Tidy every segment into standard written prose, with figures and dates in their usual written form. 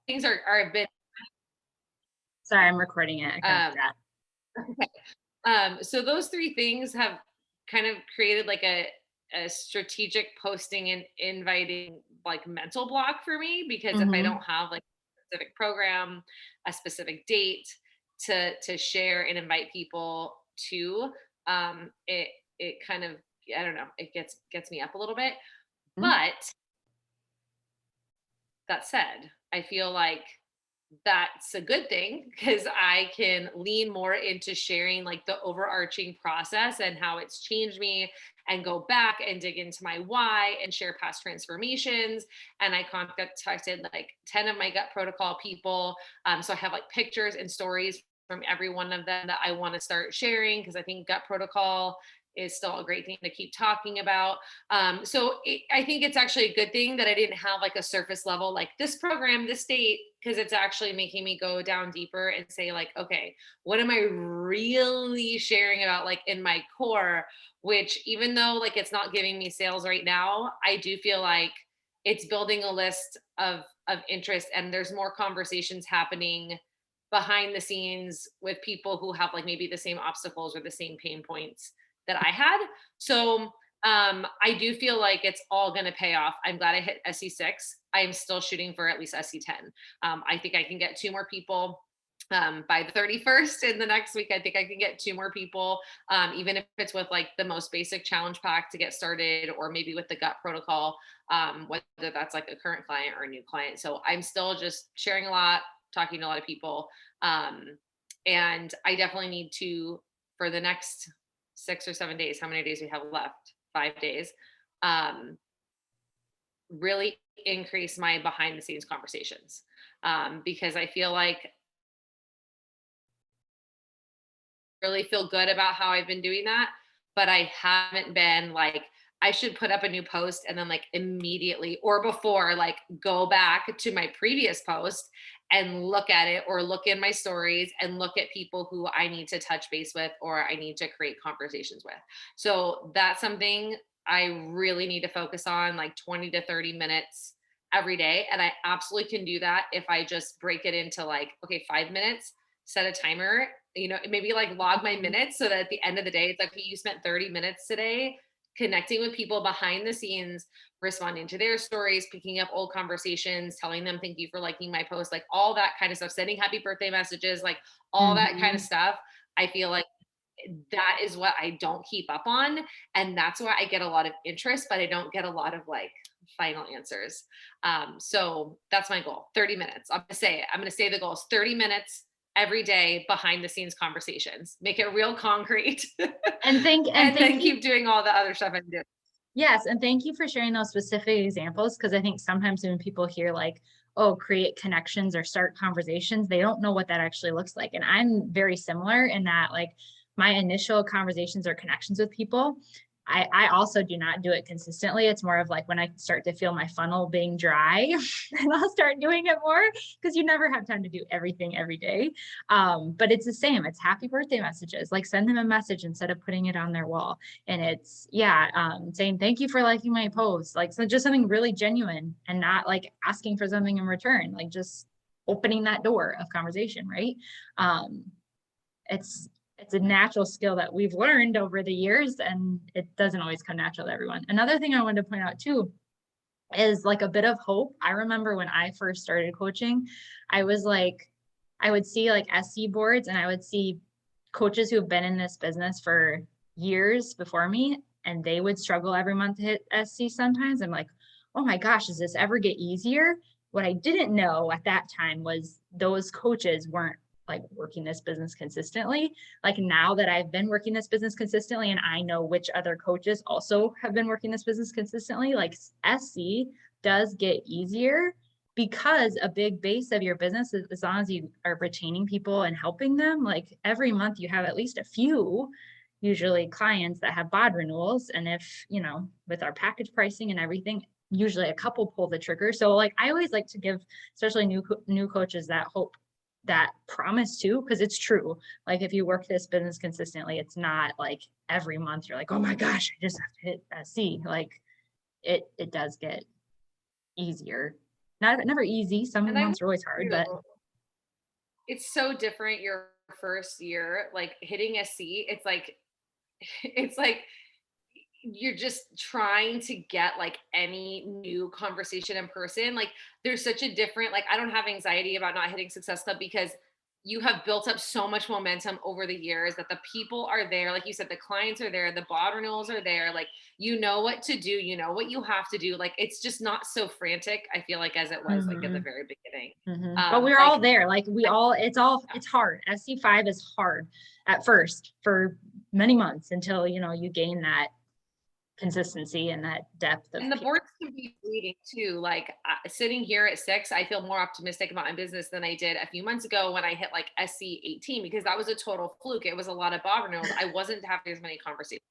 things are a bit, Sorry, I'm recording it. I kind of um, forgot. so those three things have kind of created like a strategic posting and inviting like mental block for me, because if I Mm-hmm. don't have like a specific program, a specific date to share and invite people to, it kind of, I don't know, it gets me up a little bit. But that said, I feel like that's a good thing because I can lean more into sharing like the overarching process and how it's changed me, and go back and dig into my why and share past transformations. And I contacted like 10 of my gut protocol people. So I have like pictures and stories from every one of them that I want to start sharing, because I think gut protocol is still a great thing to keep talking about. I think it's actually a good thing that I didn't have like a surface level, like this program, this date, because it's actually making me go down deeper and say, like, okay, what am I really sharing about, like in my core? Which, even though like it's not giving me sales right now, I do feel like it's building a list of interest, and there's more conversations happening behind the scenes with people who have like maybe the same obstacles or the same pain points that I had. So I do feel like it's all going to pay off. I'm glad I hit SC6. I am still shooting for at least SC10. I think I can get two more people by the 31st. In the next week, I think I can get two more people, even if it's with like the most basic challenge pack to get started, or maybe with the gut protocol, whether that's like a current client or a new client. So I'm still just sharing a lot, talking to a lot of people. And I definitely need to, for the next 6 or 7 days, how many days we have left? 5 days. Um, really increase my behind the scenes conversations, because I feel like really feel good about how I've been doing that, but I haven't been like, I should put up a new post and then like immediately or before like go back to my previous post and look at it, or look in my stories and look at people who I need to touch base with or I need to create conversations with. So that's something I really need to focus on, like 20 to 30 minutes every day. And I absolutely can do that if I just break it into like, okay, 5 minutes, set a timer, maybe like log my minutes so that at the end of the day, it's like, okay, you spent 30 minutes today connecting with people behind the scenes, responding to their stories, picking up old conversations, telling them thank you for liking my post, like all that kind of stuff, sending happy birthday messages, like all that kind of Mm-hmm. stuff. I feel like that is what I don't keep up on. And that's why I get a lot of interest, but I don't get a lot of like final answers. So that's my goal, 30 minutes. I'm going to say the goal is 30 minutes every day behind the scenes conversations, make it real concrete, And and thank then you. keep doing all the other stuff I'm doing. Yes, and thank you for sharing those specific examples, because I think sometimes when people hear like, oh, create connections or start conversations, they don't know what that actually looks like. And I'm very similar in that, like, my initial conversations or connections with people, I also do not do it consistently. It's more of like when I start to feel my funnel being dry, then I'll start doing it more, because you never have time to do everything every day. But it's the same. It's happy birthday messages. Like, send them a message instead of putting it on their wall. And it's, yeah, saying thank you for liking my post, like, so just something really genuine and not like asking for something in return, like just opening that door of conversation, right? um it's it's a natural skill that we've learned over the years, and it doesn't always come natural to everyone. Another thing I wanted to point out too is like a bit of hope. I remember when I first started coaching, I was like, I would see like SC boards, and I would see coaches who have been in this business for years before me, and they would struggle every month to hit SC sometimes. I'm like, oh my gosh, does this ever get easier? What I didn't know at that time was those coaches weren't like working this business consistently. Like, now that I've been working this business consistently and I know which other coaches also have been working this business consistently, like, SC does get easier, because a big base of your business is, as long as you are retaining people and helping them, like every month you have at least a few, usually clients that have bod renewals. And if, with our package pricing and everything, usually a couple pull the trigger. So like, I always like to give, especially new coaches, that hope, that promise too, because it's true. Like, if you work this business consistently, it's not like every month you're like, oh my gosh, I just have to hit SC. Like, it does get easier. never easy. And Some I will months are always hard, too. but It's so different your first year, like hitting a C. It's like it's like you're just trying to get like any new conversation in person. Like there's such a different, like I don't have anxiety about not hitting Success Club because you have built up so much momentum over the years that the people are there. Like you said, the clients are there, the bod renewals are there. Like you know what to do, you know what you have to do. Like it's just not so frantic, I feel like, as it was like at the mhm, very beginning. but we're Like all there. Like it's hard. SC5 is hard at first for many months until, you gain that consistency and that depth of and the people. boards can be fleeting too. Like sitting here at 6, I feel more optimistic about my business than I did a few months ago when I hit like SC 18 because that was a total fluke. It was a lot of bob renewals. I wasn't having as many conversations.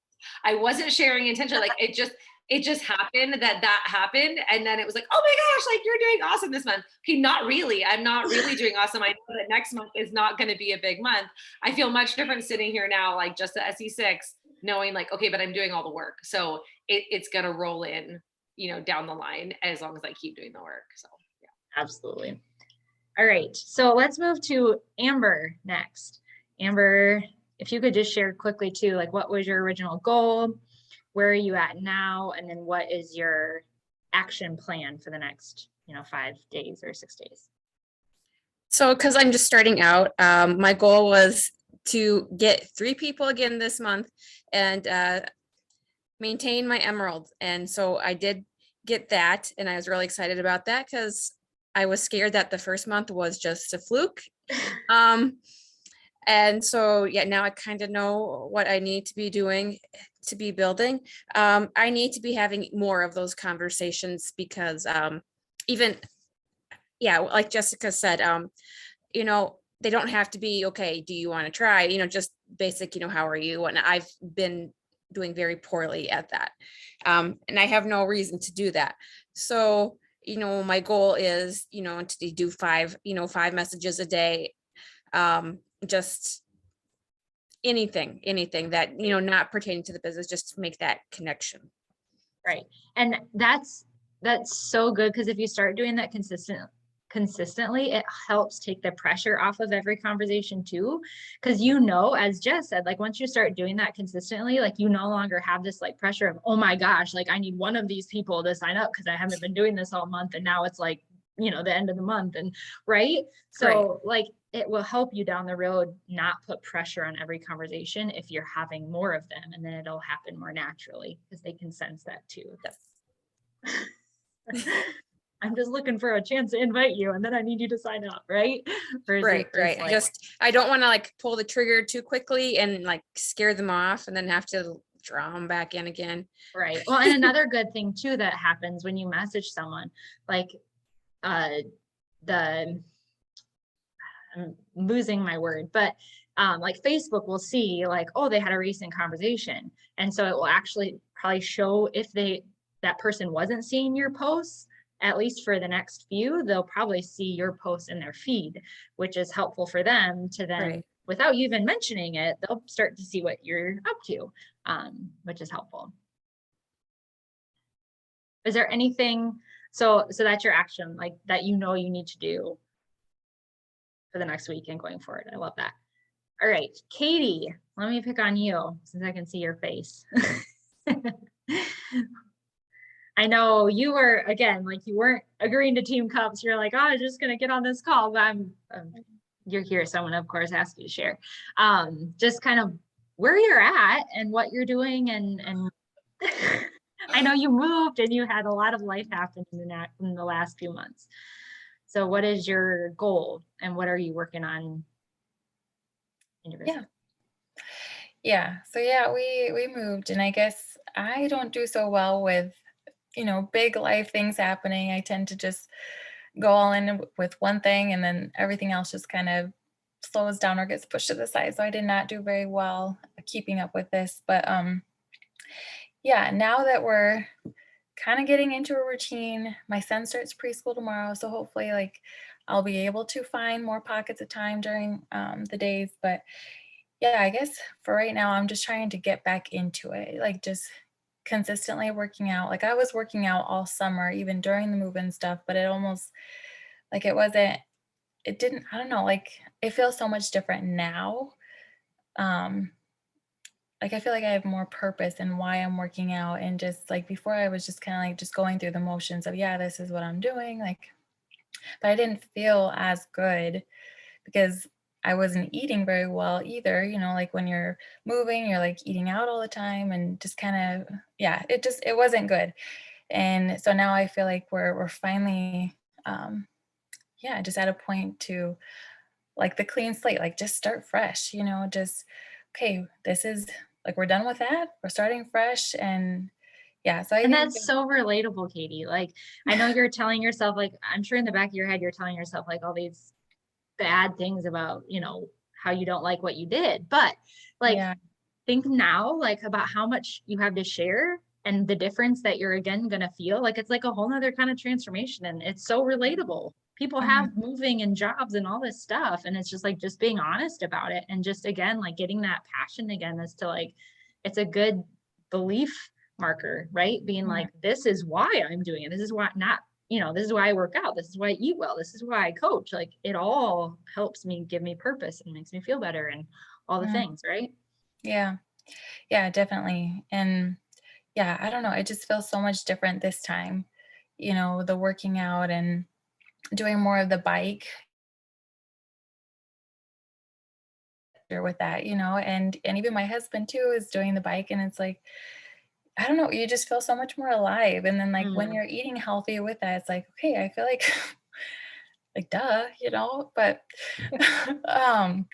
I wasn't sharing intention. Like it just happened that happened, and then it was like, oh my gosh, like you're doing awesome this month. Okay, not really. I'm not really doing awesome. I know that next month is not going to be a big month. I feel much different sitting here now, like just at SC6, knowing like, okay, but I'm doing all the work. So it's gonna roll in, down the line as long as I keep doing the work. So yeah. Absolutely. All right. So let's move to Amber next. Amber, if you could just share quickly too, like what was your original goal? Where are you at now? And then what is your action plan for the next, 5 days or 6 days? So, because I'm just starting out, my goal was to get 3 people again this month and maintain my emerald. And so I did get that. And I was really excited about that because I was scared that the first month was just a fluke. And so, yeah, now I kind of know what I need to be doing to be building. I need to be having more of those conversations because even, yeah, like Jessica said, they don't have to be, okay, do you want to try, just basic, how are you? And I've been doing very poorly at that. And I have no reason to do that. So, my goal is, to do 5 messages a day. Just anything that, not pertaining to the business, just to make that connection. Right. And that's so good because if you start doing that consistently, it helps take the pressure off of every conversation too. Because as Jess said, like once you start doing that consistently, like you no longer have this like pressure of, oh my gosh, like I need one of these people to sign up because I haven't been doing this all month. And now it's like, the end of the month. And right. So like it will help you down the road not put pressure on every conversation if you're having more of them, and then it'll happen more naturally because they can sense that too. Yes. I'm just looking for a chance to invite you and then I need you to sign up, right? Right. Like, I don't want to like pull the trigger too quickly and like scare them off and then have to draw them back in again. Right. Well, and another good thing too that happens when you message someone, like I'm losing my word, but like Facebook will see like, oh, they had a recent conversation. And so it will actually probably show if that person wasn't seeing your posts, at least for the next few, they'll probably see your post in their feed, which is helpful for them to then, without you even mentioning it, they'll start to see what you're up to, which is helpful. Is there anything, so that's your action, like that you need to do for the next week and going forward? I love that. All right, Katie, let me pick on you since I can see your face. I know you were, again, like you weren't agreeing to team cups. You're like, oh, I'm just going to get on this call, but you're here. So I'm going to, of course, ask you to share just kind of where you're at and what you're doing. And I know you moved and you had a lot of life happen in the last few months. So what is your goal and what are you working on in your business? Yeah. So yeah, we moved, and I guess I don't do so well with, big life things happening. I tend to just go all in with one thing and then everything else just kind of slows down or gets pushed to the side. So I did not do very well keeping up with this. But yeah, now that we're kind of getting into a routine, my son starts preschool tomorrow. So hopefully like I'll be able to find more pockets of time during the days. But yeah, I guess for right now, I'm just trying to get back into it. Like just consistently working out. Like I was working out all summer, even during the move and stuff, but it almost like it didn't, I don't know, like it feels so much different now. Um, like I feel like I have more purpose in why I'm working out, and just like before I was just kind of like just going through the motions of, yeah, this is what I'm doing. Like, but I didn't feel as good because I wasn't eating very well either. Like when you're moving, you're like eating out all the time and just kind of, yeah, it wasn't good. And so now I feel like we're finally, yeah, just at a point to like the clean slate, like just start fresh, just, okay, this is like, we're done with that. We're starting fresh. And yeah, so I And think, that's so relatable, Katie. Like, I know you're telling yourself, like, I'm sure in the back of your head, you're telling yourself like all these bad things about, how you don't like what you did. But like, yeah. think now, like, about how much you have to share and the difference that you're again going to feel. Like, it's like a whole nother kind of transformation. And it's so relatable. People Mhm. have moving and jobs and all this stuff. And it's just like, just being honest about it. And just again, like getting that passion again as to like, it's a good belief marker, right? Being Mhm. like, this is why I'm doing it. This is why not, this is why I work out. This is why I eat well. This is why I coach. Like it all helps me, give me purpose and makes me feel better and all the Mhm. things, right? Yeah. Yeah, definitely. And yeah, I don't know. It just feels so much different this time, the working out and doing more of the bike or with that, and even my husband too is doing the bike, and it's like, I don't know, you just feel so much more alive. And then like when Mm. you're eating healthy with that, it's like, okay, I feel like like duh, but um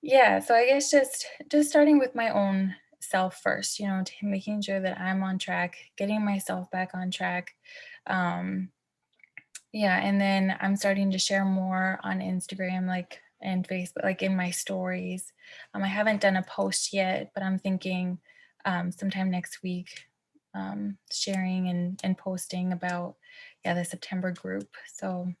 yeah, so I guess just starting with my own self first, making sure that I'm on track, getting myself back on track. Um yeah, and then I'm starting to share more on Instagram, like, and Facebook, like in my stories. I haven't done a post yet, but I'm thinking sometime next week, sharing and posting about, yeah, the September group. So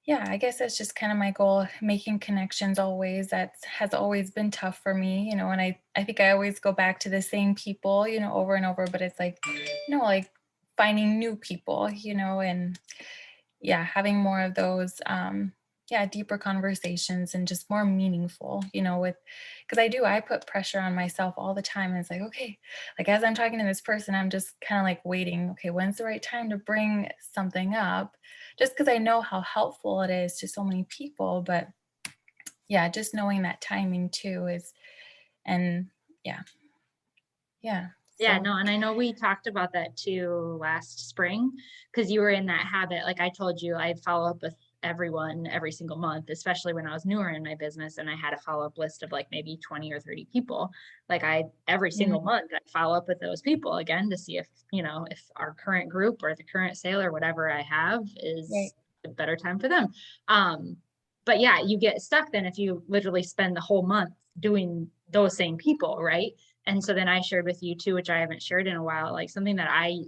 yeah, I guess that's just kind of my goal, making connections always. That has always been tough for me, and I think I always go back to the same people, over and over, but it's like, like finding new people, and yeah, having more of those, yeah, deeper conversations and just more meaningful, with, because I put pressure on myself all the time. And it's like, okay, like as I'm talking to this person, I'm just kind of like waiting, okay, when's the right time to bring something up? Just because I know how helpful it is to so many people. But yeah, just knowing that timing too is, and yeah, yeah. Yeah, So, no, and I know we talked about that too last spring because you were in that habit. Like I told you, I'd follow up with everyone every single month, especially when I was newer in my business and I had a follow-up list of like maybe 20 or 30 people. Like every single mhm, month I'd follow up with those people again to see if, if our current group or the current sale or whatever I have right. is a better time for them. Um, but yeah, you get stuck then if you literally spend the whole month doing those same people, right? And so then I shared with you too, which I haven't shared in a while, like something that I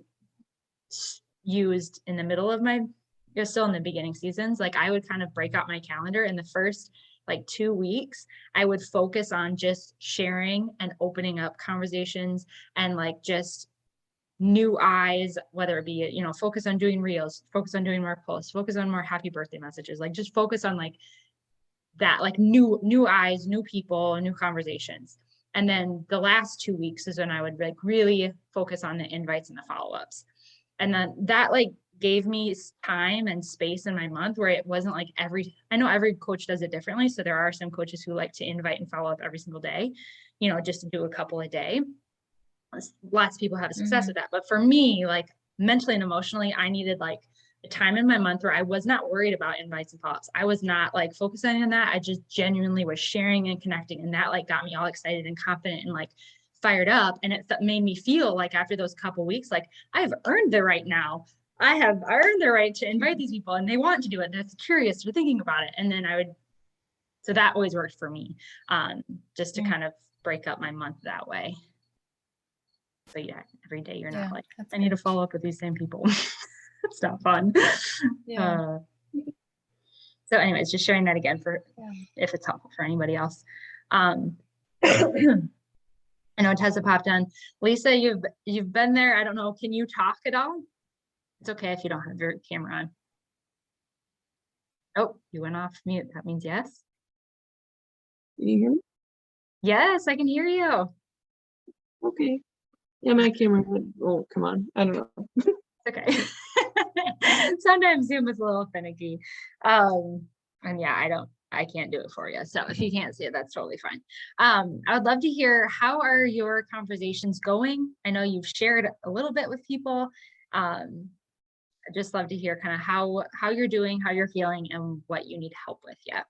used in the middle of my, it was still in the beginning seasons. Like I would kind of break out my calendar in the first like 2 weeks. I would focus on just sharing and opening up conversations and like just new eyes, whether it be, focus on doing reels, focus on doing more posts, focus on more happy birthday messages, like just focus on like that, like new eyes, new people, new conversations. And then the last 2 weeks is when I would like really focus on the invites and the follow-ups. And then that like gave me time and space in my month where it wasn't like I know every coach does it differently. So there are some coaches who like to invite and follow up every single day, just to do a couple a day. Lots of people have success Mhm, with that. But for me, like mentally and emotionally, I needed like a time in my month where I was not worried about invites and follow-ups. I was not like focusing on that. I just genuinely was sharing and connecting. And that like got me all excited and confident and like fired up. And it made me feel like after those couple weeks, like I've earned the right now. I have earned the right to invite these people and they want to do it. They're curious, they're thinking about it. And then so that always worked for me, just to mhm. kind of break up my month that way. So yeah, every day you're not Yeah, like, that's I need good. to follow up with these same people. It's not fun. Yeah, Uh, so anyways, just sharing that again for yeah. if it's helpful for anybody else. Um, and I know Tessa popped on. Lisa, you've been there. I don't know. Can you talk at all? It's okay if you don't have your camera on. Oh, you went off mute. That means yes. Can you hear me? Yes, I can hear you. Okay. Yeah, my camera won't come on. I don't know. Okay. Sometimes Zoom is a little finicky. And yeah, I can't do it for you. So if you can't see it, that's totally fine. I would love to hear, how are your conversations going? I know you've shared a little bit with people. I'd just love to hear kind of how you're doing, how you're feeling, and what you need help with yet.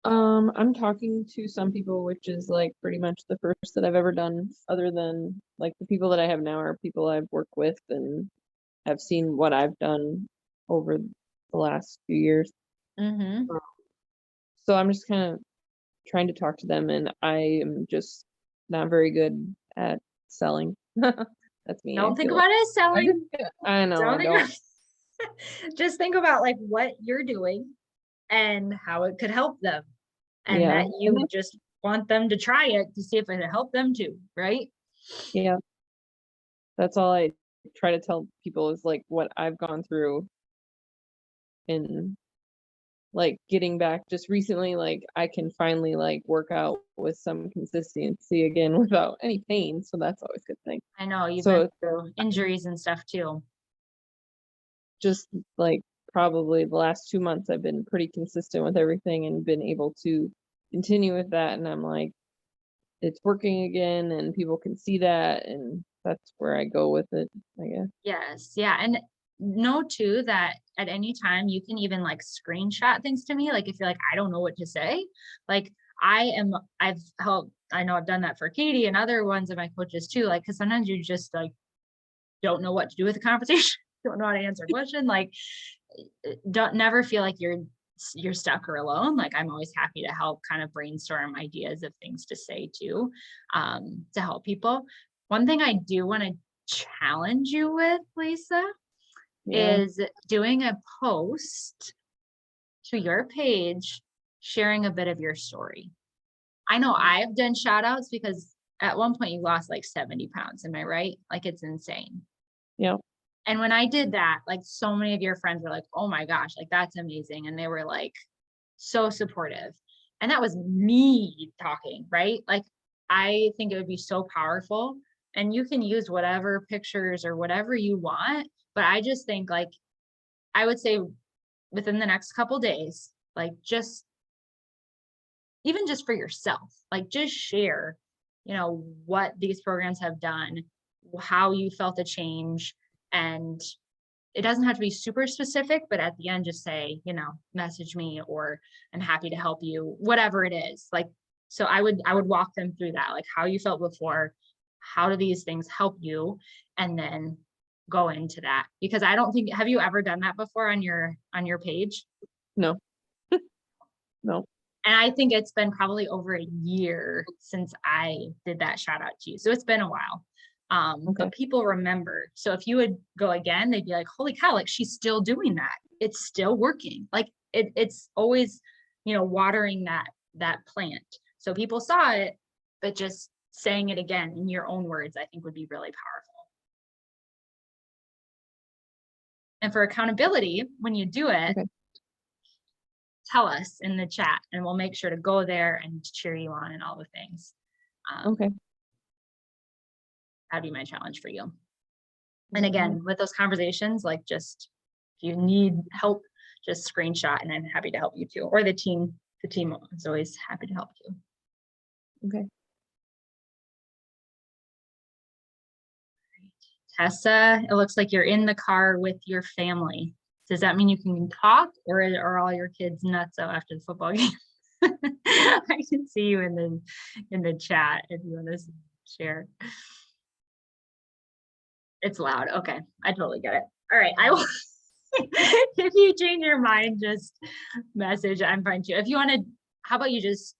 I'm talking to some people, which is like pretty much the first that I've ever done, other than like the people that I have now are people I've worked with and have seen what I've done over the last few years. Mm-hmm. So I'm just kind of trying to talk to them, and I am just not very good at selling. That's me. Don't think about it as selling. I know. Don't I think don't. about just think about like what you're doing and how it could help them. And Yeah. that you just want them to try it to see if it'll help them too, right? Yeah. That's all I try to tell people is like what I've gone through in like getting back just recently. Like I can finally like work out with some consistency again without any pain. So that's always a good thing. I know you've So been through injuries and stuff too. just like probably the last 2 months, I've been pretty consistent with everything and been able to continue with that. And I'm like, it's working again and people can see that. And that's where I go with it, I guess. Yes. Yeah. And know too that at any time you can even like screenshot things to me. Like if you're like, I don't know what to say, like I've helped, I know I've done that for Katie and other ones of my coaches too. Like, cause sometimes you just like don't know what to do with the conversation, don't know how to answer a question. Like don't never feel like you're stuck or alone. Like I'm always happy to help kind of brainstorm ideas of things to say too, to help people. One thing I do want to challenge you with, Lisa, Yeah. is doing a post to your page, sharing a bit of your story. I know I've done shout outs because at one point you lost like 70 pounds. Am I right? Like it's insane. Yeah. And when I did that, like so many of your friends were like, oh my gosh, like that's amazing. And they were like so supportive. And that was me talking, right? Like I think it would be so powerful. And you can use whatever pictures or whatever you want. But I just think like I would say within the next couple days, like just even just for yourself, like just share, what these programs have done, how you felt a change. And it doesn't have to be super specific, but at the end, just say, message me or I'm happy to help you, whatever it is. Like, so I would walk them through that, like how you felt before, how do these things help you? And then go into that, because I don't think, have you ever done that before on your page? No. No. And I think it's been probably over a year since I did that shout out to you. So it's been a while. But people remember. So if you would go again, they'd be like, holy cow, like she's still doing that. It's still working. Like it's always, watering that plant. So people saw it, but just saying it again in your own words, I think would be really powerful. And for accountability, when you do it, tell us in the chat and we'll make sure to go there and cheer you on and all the things. That'd be my challenge for you. And again, with those conversations, like just if you need help, just screenshot and I'm happy to help you too. Or the team is always happy to help you. Okay. Tessa, it looks like you're in the car with your family. Does that mean you can talk, or are all your kids nuts out after the football game? I can see you in the chat if you want to share. It's loud. Okay, I totally get it. All right, I will. If you change your mind, just message. I'm fine too. If you want to, how about you just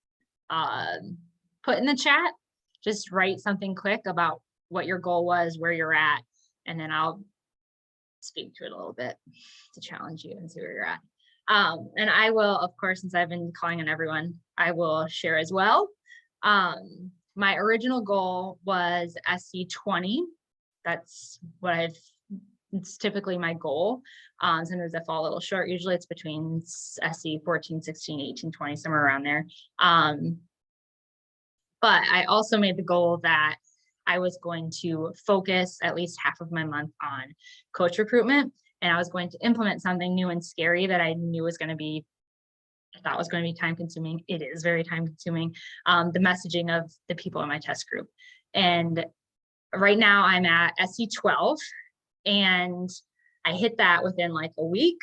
put in the chat, just write something quick about what your goal was, where you're at, and then I'll speak to it a little bit to challenge you and see where you're at. And I will, of course, since I've been calling on everyone, I will share as well. My original goal was SC20. That's what it's typically my goal. Sometimes I fall a little short. Usually it's between SC 14, 16, 18, 20, somewhere around there. But I also made the goal that I was going to focus at least half of my month on coach recruitment. And I was going to implement something new and scary that I knew was going to be, I thought was going to be time consuming. It is very time consuming. The messaging of the people in my test group. And right now I'm at SC12 and I hit that within like a week.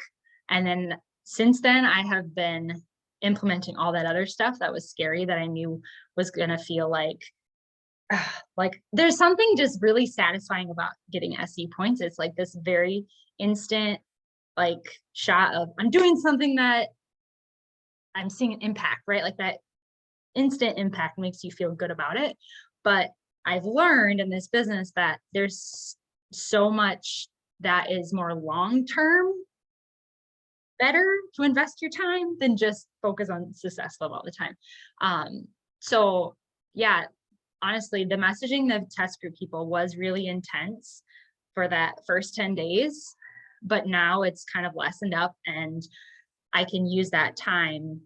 And then since then I have been implementing all that other stuff that was scary that I knew was going to feel like there's something just really satisfying about getting SE points. It's like this very instant like shot of I'm doing something that I'm seeing an impact, right? Like that instant impact makes you feel good about it. But I've learned in this business that there's so much that is more long-term better to invest your time than just focus on success level all the time. So yeah, honestly, the messaging the test group people was really intense for that first 10 days, but now it's kind of lessened up and I can use that time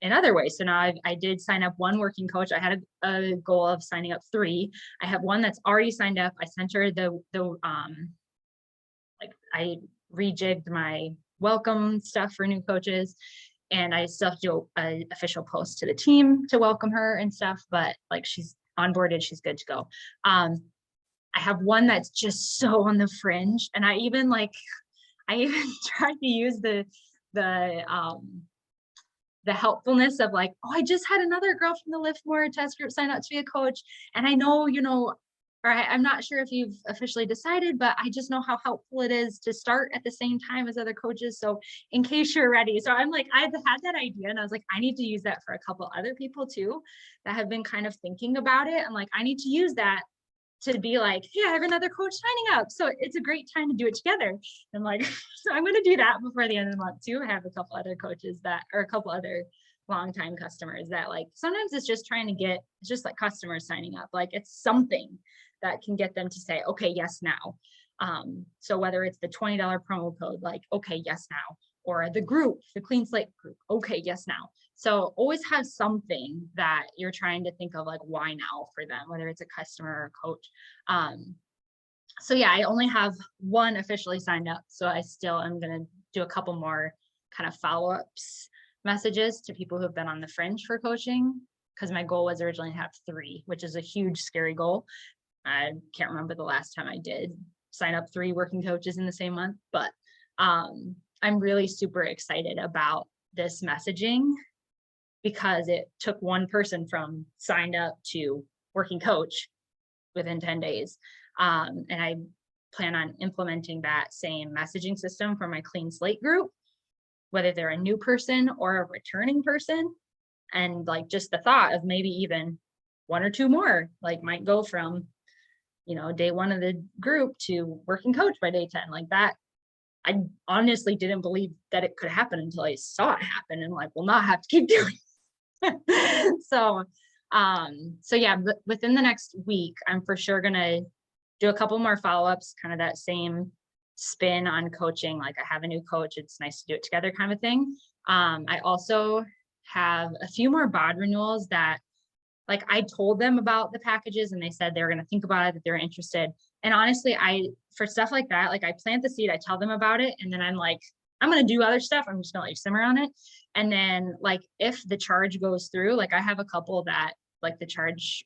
in other ways. So now I did sign up one working coach. I had a goal of signing up 3. I have one that's already signed up. I sent her I rejigged my welcome stuff for new coaches, and I still have to do an official post to the team to welcome her and stuff, but like she's onboarded, she's good to go. I have one that's just so on the fringe, and I even tried to use the helpfulness of like, oh, I just had another girl from the Liftmore test group sign up to be a coach. And I know, or I'm not sure if you've officially decided, but I just know how helpful it is to start at the same time as other coaches. So in case you're ready. So I'm like, I've had that idea and I was like, I need to use that for a couple other people too, that have been kind of thinking about it. And like, I need to use that to be like, hey, I have another coach signing up. So it's a great time to do it together. And like, so I'm going to do that before the end of the month too. I have a couple other coaches a couple other longtime customers that like, sometimes it's just it's just like customers signing up. Like it's something that can get them to say, okay, yes, now. So whether it's the $20 promo code, like, okay, yes, now, or the clean slate group, okay, yes, now. So always have something that you're trying to think of like, why now for them, whether it's a customer or a coach. So yeah, I only have one officially signed up. So I still am going to do a couple more kind of follow-ups messages to people who've been on the fringe for coaching, because my goal was originally to have 3, which is a huge, scary goal. I can't remember the last time I did sign up 3 working coaches in the same month, but I'm really super excited about this messaging because it took one person from signed up to working coach within 10 days. And I plan on implementing that same messaging system for my clean slate group, whether they're a new person or a returning person. And like just the thought of maybe even 1 or 2 more, like might go from, day 1 of the group to working coach by day 10, like that. I honestly didn't believe that it could happen until I saw it happen and like, will not have to keep doing it. So yeah, within the next week, I'm for sure going to do a couple more follow-ups, kind of that same spin on coaching. Like I have a new coach, it's nice to do it together kind of thing. I also have a few more bod renewals that like I told them about the packages and they said they were going to think about it, that they're interested. And honestly, for stuff like that, like I plant the seed, I tell them about it. And then I'm like, I'm going to do other stuff. I'm just going to let you simmer on it. And then like, if the charge goes through, like I have a couple that like the charge,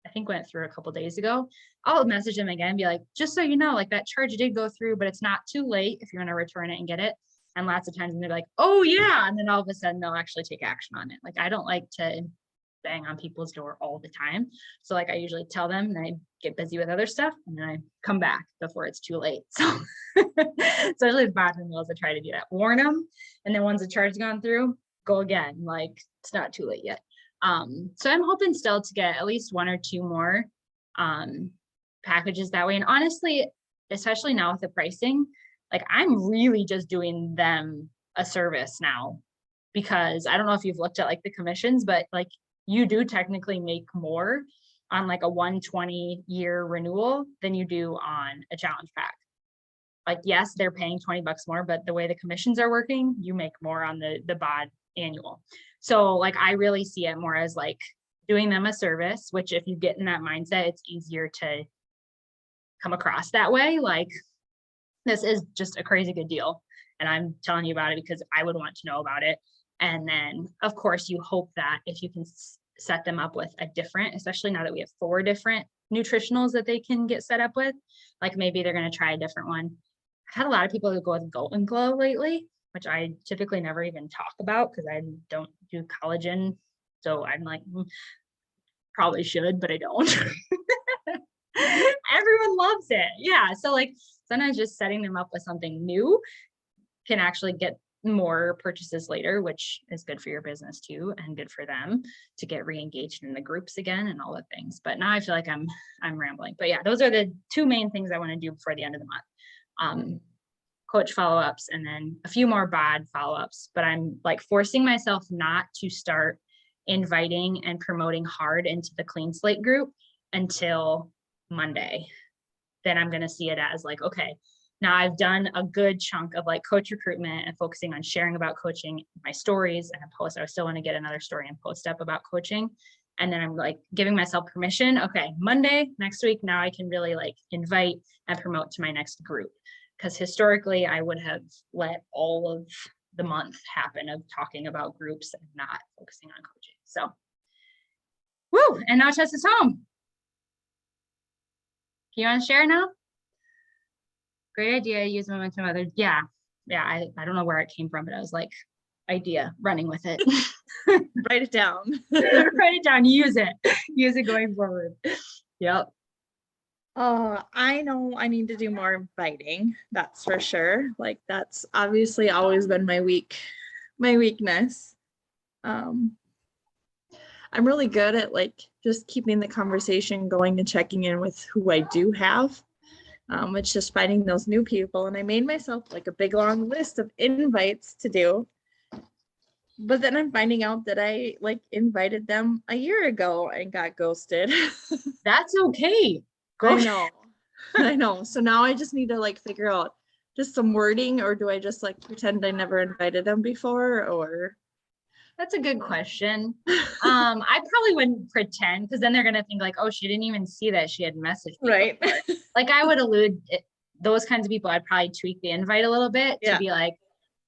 I think went through a couple days ago. I'll message them again and be like, just so you know, like that charge did go through, but it's not too late if you want to return it and get it. And lots of times they're like, oh yeah. And then all of a sudden they'll actually take action on it. Like, I don't like to bang on people's door all the time. So like I usually tell them and I get busy with other stuff and then I come back before it's too late. So especially with bod renewals, I try to do that. Warn them. And then once the charge has gone through, go again. Like it's not too late yet. So I'm hoping still to get at least 1 or 2 more packages that way. And honestly, especially now with the pricing, like I'm really just doing them a service now, because I don't know if you've looked at like the commissions, but like you do technically make more on like a 120-year renewal than you do on a challenge pack. Like, yes, they're paying 20 bucks more, but the way the commissions are working, you make more on the bod annual. So like, I really see it more as like doing them a service, which if you get in that mindset, it's easier to come across that way. Like, this is just a crazy good deal. And I'm telling you about it because I would want to know about it. And then of course you hope that if you can set them up with a different, especially now that we have 4 different nutritionals that they can get set up with, like maybe they're going to try a different one. I've had a lot of people who go with Golden Glow lately, which I typically never even talk about because I don't do collagen. So I'm like, probably should, but I don't. Everyone loves it. Yeah. So like sometimes just setting them up with something new can actually get more purchases later, which is good for your business too, and good for them to get re-engaged in the groups again and all the things. But now I feel like I'm rambling. But yeah, those are the 2 main things I want to do before the end of the month. Coach follow-ups and then a few more bod follow-ups. But I'm like forcing myself not to start inviting and promoting hard into the clean slate group until Monday. Then I'm going to see it as like, okay, now I've done a good chunk of like coach recruitment and focusing on sharing about coaching, my stories and a post. I still want to get another story and post up about coaching. And then I'm like giving myself permission. Okay, Monday next week, now I can really like invite and promote to my next group. Because historically I would have let all of the month happen of talking about groups and not focusing on coaching. So, woo, and now Tess is home. You want to share now? Great idea. Use momentum. Others. Yeah. I don't know where it came from, but I was like, idea, running with it. Write it down. Write it down. Use it going forward. Yep. I know I need to do more inviting. That's for sure. Like that's obviously always been my weakness. I'm really good at like just keeping the conversation going and checking in with who I do have. It's just finding those new people. And I made myself like a big long list of invites to do. But then I'm finding out that I like invited them a year ago and got ghosted. That's okay. I know. I know. So now I just need to like figure out just some wording, or do I just like pretend I never invited them before, or That's a good question. I probably wouldn't pretend because then they're gonna think like, oh, she didn't even see that she had messaged me right. before. Like I would allude those kinds of people, I'd probably tweak the invite a little bit to Yeah. be like,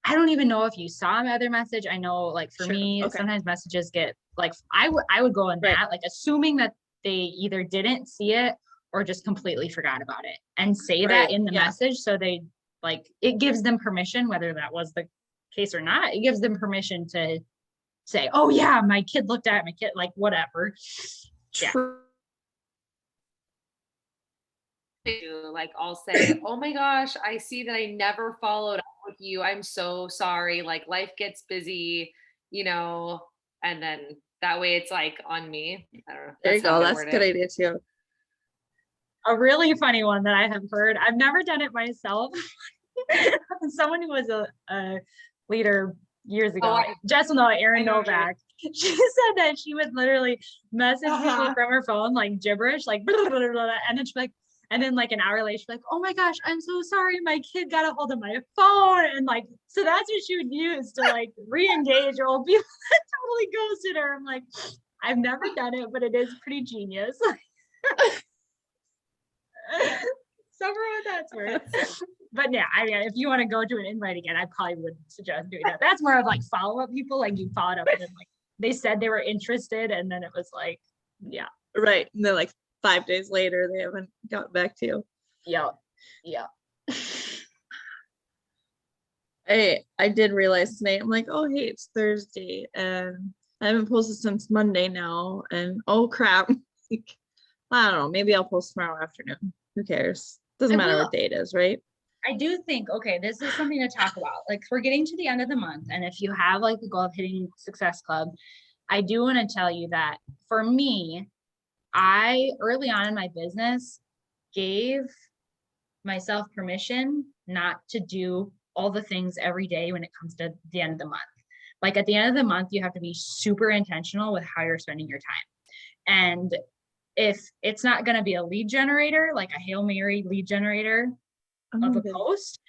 I don't even know if you saw my other message. I know like for Sure. me, Okay. sometimes messages get like, I would go in Right. that, like assuming that they either didn't see it or just completely forgot about it and say that Right. in the Yeah. message. So they like, it gives them permission, whether that was the case or not, it gives them permission to say, oh yeah, my kid looked at my kid, like whatever. Yeah. True. Like I'll say, oh my gosh, I see that I never followed up with you. I'm so sorry. Like life gets busy, and then that way it's like on me. I don't know. There you That's how go. I That's a word good it. idea too. A really funny one that I have heard. I've never done it myself. Someone who was a leader years ago, Jess will know, Erin Novak. She said that she would literally message people from her phone like gibberish, like blah, blah, blah, blah, and then she's like, and then like an hour later, she's like, oh my gosh, I'm so sorry, my kid got a hold of my phone, and like, so that's what she would use to like re-engage old people that totally ghosted her. I'm like, I've never done it, but it is pretty genius. So for what that's worth. But yeah, I mean, if you want to go to an invite again, I probably wouldn't suggest doing that. That's more of like follow-up people, like you followed up and then like they said they were interested and then it was like, yeah. Right. And then like 5 days later, they haven't got back to you. Yeah. I did realize today, I'm like, oh, hey, it's Thursday and I haven't posted since Monday now. And oh crap. Like, I don't know, maybe I'll post tomorrow afternoon. Who cares? Doesn't matter what day it is, right? I do think, okay, this is something to talk about. Like we're getting to the end of the month. And if you have like the goal of hitting Success Club, I do want to tell you that for me, I early on in my business gave myself permission not to do all the things every day when it comes to the end of the month. Like at the end of the month, you have to be super intentional with how you're spending your time. And if it's not going to be a lead generator, like a Hail Mary lead generator of a post,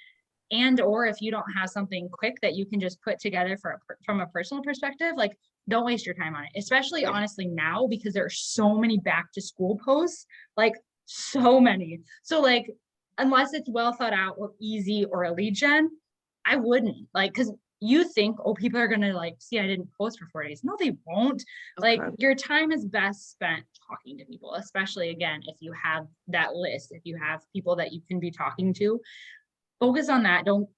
and or if you don't have something quick that you can just put together from a personal perspective, like don't waste your time on it, especially honestly now, because there are so many back to school posts, like so many. So like, unless it's well thought out or easy or a lead gen, I wouldn't, like, because you think, oh, people are gonna like, see, I didn't post for 4 days. No, they won't. Like your time is best spent talking to people, especially again, if you have that list, if you have people that you can be talking to, focus on that. Don't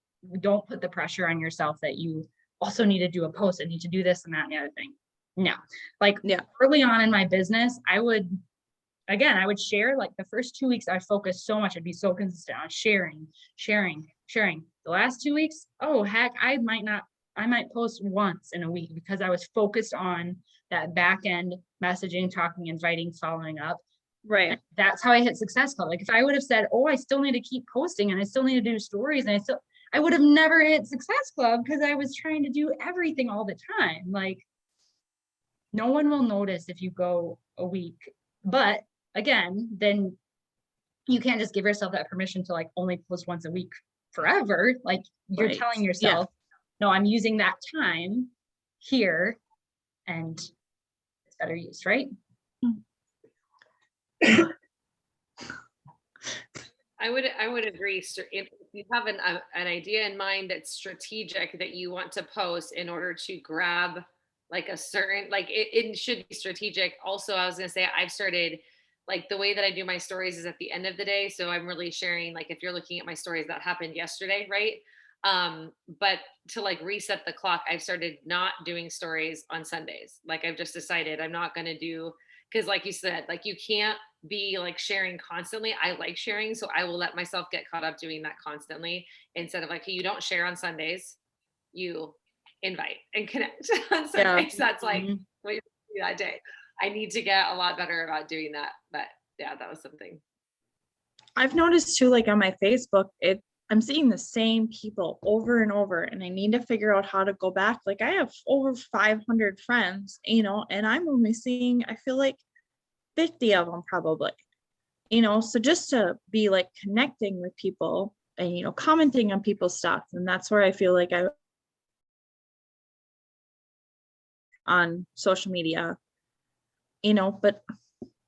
put the pressure on yourself that you also need to do a post and need to do this and that and the other thing. No, like early on in my business, I would share, like the first 2 weeks, I focused so much. I'd be so consistent on sharing. The last 2 weeks, oh heck, I might post once in a week because I was focused on that back end messaging, talking, inviting, following up. Right. And that's how I hit Success Club. Like if I would have said, oh, I still need to keep posting and I still need to do stories, and I would have never hit Success Club because I was trying to do everything all the time. Like no one will notice if you go a week, but again, then you can't just give yourself that permission to like only post once a week forever. Like you're telling yourself, no, I'm using that time here and it's better used, right? I would agree. If you have an idea in mind that's strategic that you want to post in order to grab like a certain, like it should be strategic. Also, I was gonna say I've started, like the way that I do my stories is at the end of the day. So I'm really sharing, like if you're looking at my stories that happened yesterday, right? But to like reset the clock, I've started not doing stories on Sundays. Like I've just decided I'm not gonna do, because like you said, like you can't be like sharing constantly. I like sharing, so I will let myself get caught up doing that constantly instead of like, hey, you don't share on Sundays, you invite and connect on Sundays. That's like what you do that day. I need to get a lot better about doing that. But yeah, that was something I've noticed too, like on my Facebook, I'm seeing the same people over and over, and I need to figure out how to go back. Like I have over 500 friends, and I'm only seeing, I feel like 50 of them probably, so just to be like connecting with people and, commenting on people's stuff. And that's where I feel like on social media, but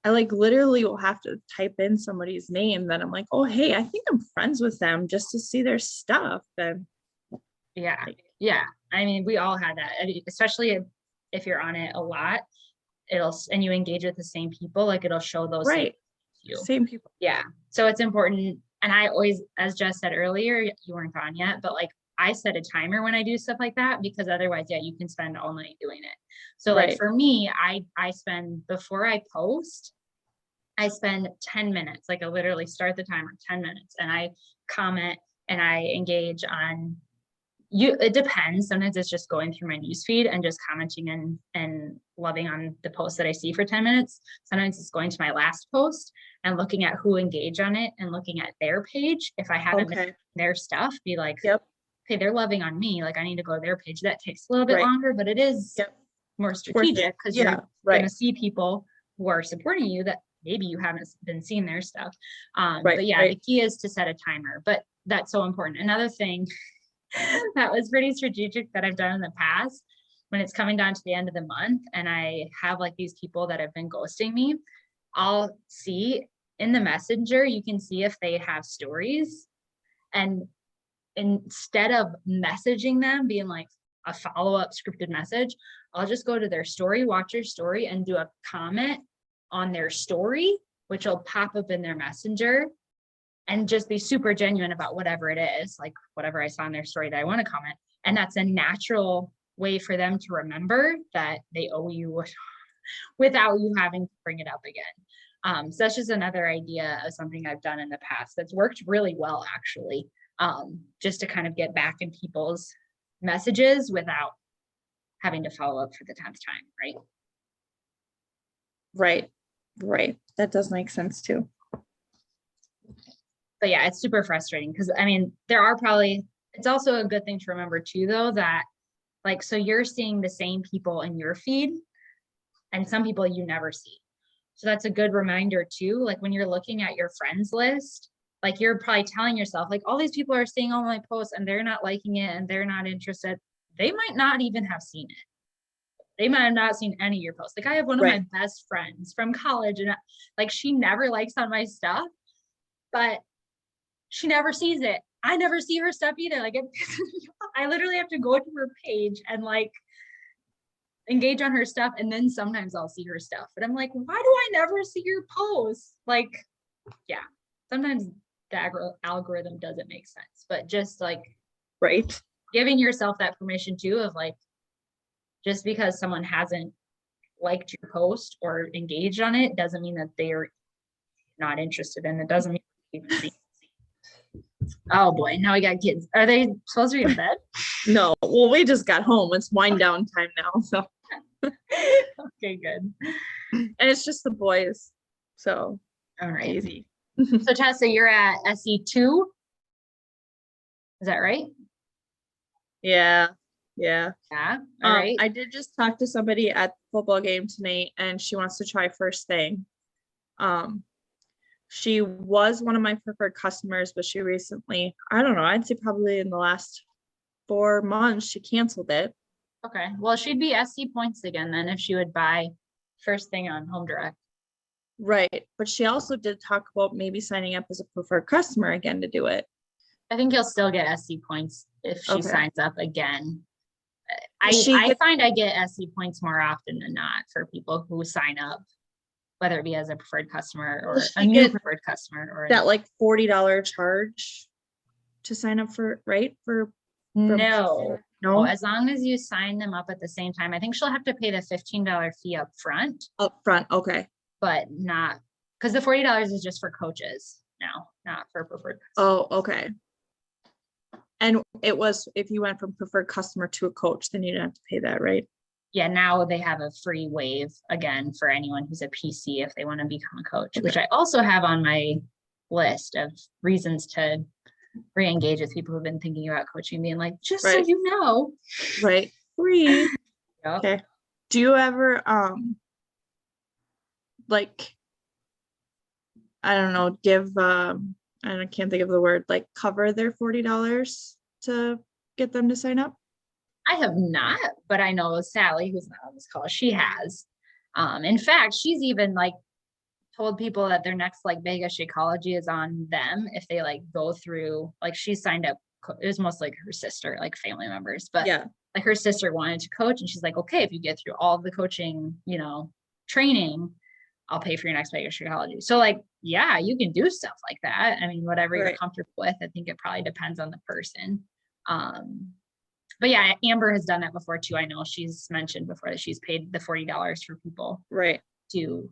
I like literally will have to type in somebody's name that I'm like, oh, hey, I think I'm friends with them just to see their stuff. And yeah. I mean, we all had that, especially if you're on it a lot, and you engage with the same people, like it'll show those same people. Yeah. So it's important. And I always, as Jess said earlier, you weren't on yet, but like I set a timer when I do stuff like that, because otherwise, you can spend all night doing it. So like for me, I spend, before I post, I spend 10 minutes, like I literally start the timer 10 minutes and I comment and I engage on it depends. Sometimes it's just going through my newsfeed and just commenting and loving on the post that I see for 10 minutes. Sometimes it's going to my last post and looking at who engaged on it and looking at their page. If I haven't been their stuff, be like, okay, they're loving on me. Like I need to go to their page. That takes a little bit longer, but it is more strategic because you're going to see people who are supporting you that maybe you haven't been seeing their stuff. But the key is to set a timer, but that's so important. Another thing that was pretty strategic that I've done in the past, when it's coming down to the end of the month and I have like these people that have been ghosting me, I'll see in the messenger, you can see if they have stories, and instead of messaging them being like a follow-up scripted message, I'll just go to their story, watch their story, and do a comment on their story, which will pop up in their messenger, and just be super genuine about whatever it is, like whatever I saw in their story that I want to comment. And that's a natural way for them to remember that they owe you without you having to bring it up again. So that's just another idea of something I've done in the past that's worked really well, actually, just to kind of get back in people's messages without having to follow up for the 10th time, right? Right. That does make sense too. But yeah, it's super frustrating because I mean, it's also a good thing to remember too, though, that Like, so you're seeing the same people in your feed and some people you never see. So that's a good reminder too. Like when you're looking at your friends list, like you're probably telling yourself like all these people are seeing all my posts and they're not liking it and they're not interested. They might not even have seen it. They might have not seen any of your posts. Like I have one of my best friends from college and like she never likes on my stuff, but she never sees it. I never see her stuff either. Like I literally have to go to her page and like engage on her stuff. And then sometimes I'll see her stuff, but I'm like, why do I never see your posts? Like, yeah, sometimes the algorithm doesn't make sense, but just like giving yourself that permission too of like, just because someone hasn't liked your post or engaged on it doesn't mean that they're not interested in it. Doesn't mean oh boy, now we got kids. Are they supposed to be in bed? No, well, we just got home. It's wind down time now. So okay, good. And it's just the boys. So all right. Easy. So Tessa, you're at SE2. Is that right? Yeah. All right. I did just talk to somebody at the football game tonight and she wants to try first thing. She was one of my preferred customers, but she recently, I don't know, I'd say probably in the last 4 months, she canceled it. Okay. Well, she'd be SC points again then if she would buy first thing on Home Direct. Right. But she also did talk about maybe signing up as a preferred customer again to do it. I think you'll still get SC points if she signs up again. I find I get SC points more often than not for people who sign up, whether it be as a preferred customer or a new preferred customer or that like $40 charge to sign up for, right? No, as long as you sign them up at the same time. I think she'll have to pay the $15 fee up front. Okay. But not because the $40 is just for coaches now, not for preferred customers. Oh, okay. And it was if you went from preferred customer to a coach, then you didn't have to pay that, right? Yeah, now they have a free waive again for anyone who's a PC if they want to become a coach, which I also have on my list of reasons to re-engage with people who've been thinking about coaching, being like, just so you know. Right. Free. Yep. Okay. Do you ever like I don't know, give I can't think of the word, like cover their $40 to get them to sign up? I have not, but I know Sally, who's not on this call, she has. In fact, she's even like told people that their next like mega Shakeology is on them if they like go through, like she signed up, it was mostly like her sister, like family members, but yeah, like her sister wanted to coach and she's like, okay, if you get through all the coaching, you know, training, I'll pay for your next mega Shakeology. So like, yeah, you can do stuff like that. I mean, whatever you're comfortable with. I think it probably depends on the person. But yeah, Amber has done that before too. I know she's mentioned before that she's paid the $40 for people to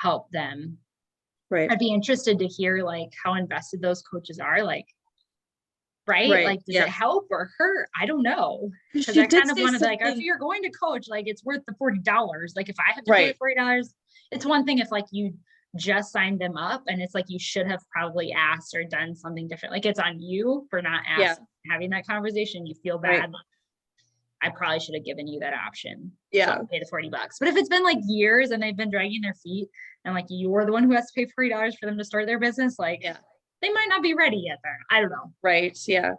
help them. I'd be interested to hear like how invested those coaches are, like, like, does it help or hurt? I don't know. Because I kind of wanted like, if you're going to coach, like it's worth the $40. Like if I have to pay $40, it's one thing if like you just signed them up and it's like you should have probably asked or done something different. Like it's on you for not asking, having that conversation. You feel bad. I probably should have given you that option. So pay the $40. But if it's been like years and they've been dragging their feet and like you're the one who has to pay $40 for them to start their business, like they might not be ready yet there. I don't know. Right. Yeah.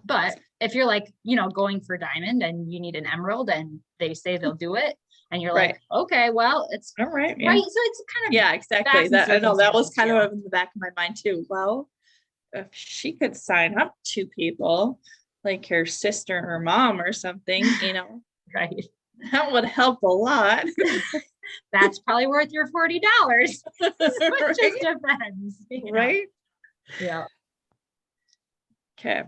But if you're like, you know, going for diamond and you need an emerald and they say they'll do it and you're like, okay, well, it's all right. So it's kind of, exactly. That I know that was kind of in the back of my mind too. Well, if she could sign up 2 people, like her sister or mom or something, you know, that would help a lot. That's probably worth your $40. So it just depends. Right? Yeah. Okay.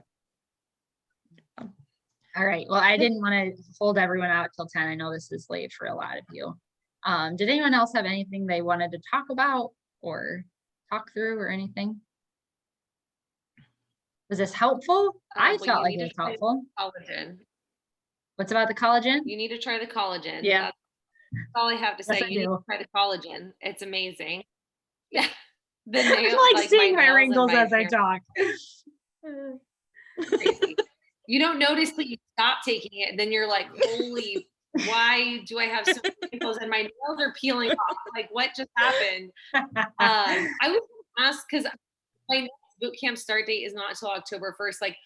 All right. Well, I didn't want to hold everyone out till 10. I know this is late for a lot of you. Did anyone else have anything they wanted to talk about or talk through or anything? Was this helpful? I felt like it was helpful. Collagen. What's about the collagen? You need to try the collagen. Yeah. That's all I have to say. You need to try the collagen. It's amazing. Yeah. I like seeing my wrinkles as I talk. Crazy. You don't notice that you stop taking it, and then you're like, holy, why do I have so many pimples and my nails are peeling off? Like, what just happened? I was gonna ask because my next boot camp start date is not until October 1st. Like,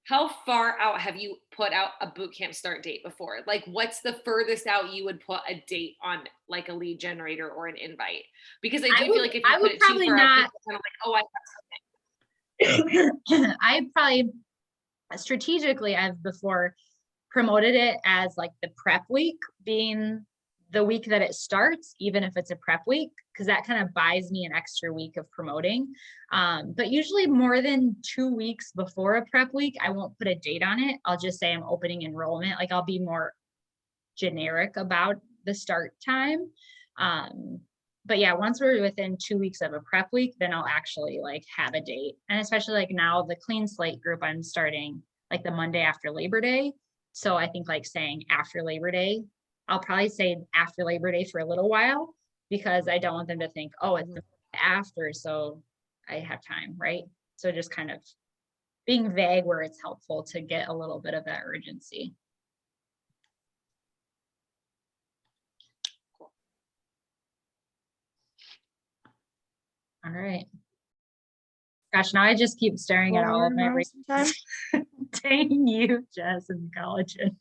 how far out have you put out a boot camp start date before? Like, what's the furthest out you would put a date on, like a lead generator or an invite? Because I do feel like if you put it too far out, people kind of like, oh, I probably strategically, I've before promoted it as like the prep week being the week that it starts, even if it's a prep week, because that kind of buys me an extra week of promoting. But usually more than 2 weeks before a prep week, I won't put a date on it. I'll just say I'm opening enrollment. Like I'll be more generic about the start time. But yeah, once we're within 2 weeks of a prep week, then I'll actually like have a date. And especially like now the clean slate group, I'm starting like the Monday after Labor Day. So I think like saying after Labor Day, I'll probably say after Labor Day for a little while, because I don't want them to think, oh, it's after, so I have time, right? So just kind of being vague where it's helpful to get a little bit of that urgency. All right. Gosh, now I just keep staring at all of my results. Dang you, Jess, and collagen.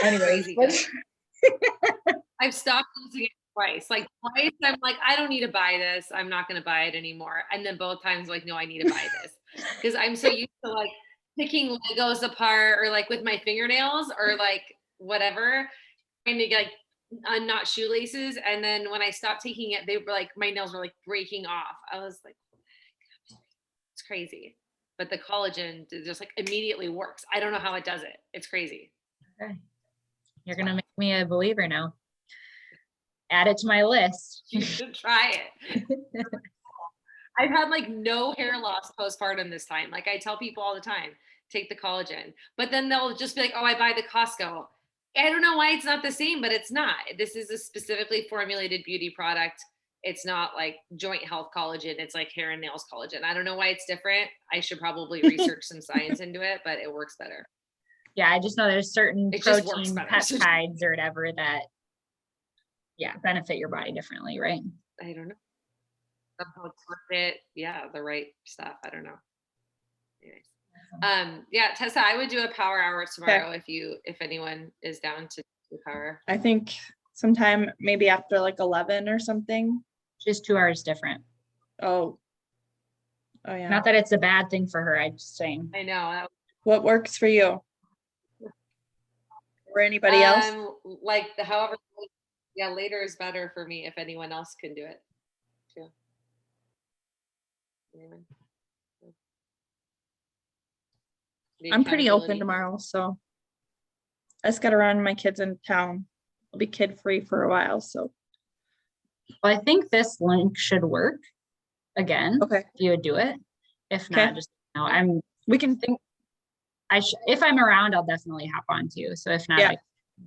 Anyways, I've stopped using it twice. Like twice, I'm like, I don't need to buy this. I'm not going to buy it anymore. And then both times, like, no, I need to buy this because I'm so used to like picking Legos apart or like with my fingernails or like whatever, trying to like unknot shoelaces. And then when I stopped taking it, they were like, my nails were like breaking off. I was like, it's crazy. But the collagen just like immediately works. I don't know how it does it. It's crazy. Okay. You're going to make me a believer now. Add it to my list. You should try it. I've had like no hair loss postpartum this time. Like I tell people all the time, take the collagen, but then they'll just be like, oh, I buy the Costco. I don't know why it's not the same, but it's not. This is a specifically formulated beauty product. It's not like joint health collagen. It's like hair and nails collagen. I don't know why it's different. I should probably research some science into it, but it works better. Yeah, I just know there's certain protein peptides or whatever that, yeah, benefit your body differently, right? I don't know. Somehow target, yeah, the right stuff. I don't know. Anyways. Yeah, Tessa, I would do a power hour tomorrow if anyone is down to do power. I think sometime maybe after like 11 or something. Just 2 hours different. Oh yeah. Not that it's a bad thing for her. I'm just saying. I know. What works for you? Or anybody else? Like however, yeah, later is better for me if anyone else can do it too. Anyone? I'm pretty open tomorrow, so I just gotta run my kids in town. I'll be kid free for a while, so. Well, I think this link should work again. Okay. If you would do it. If not, just we can think. If I'm around, I'll definitely hop on too. So if not, I can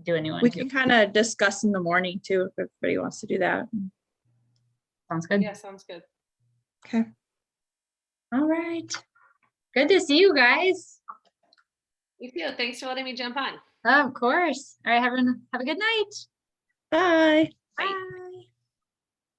do a new one. We can kind of discuss in the morning too, if everybody wants to do that. Sounds good. Yeah, sounds good. Okay. All right. Good to see you guys. You too. Thanks for letting me jump on. Of course. All right. Have a good night. Bye. Bye.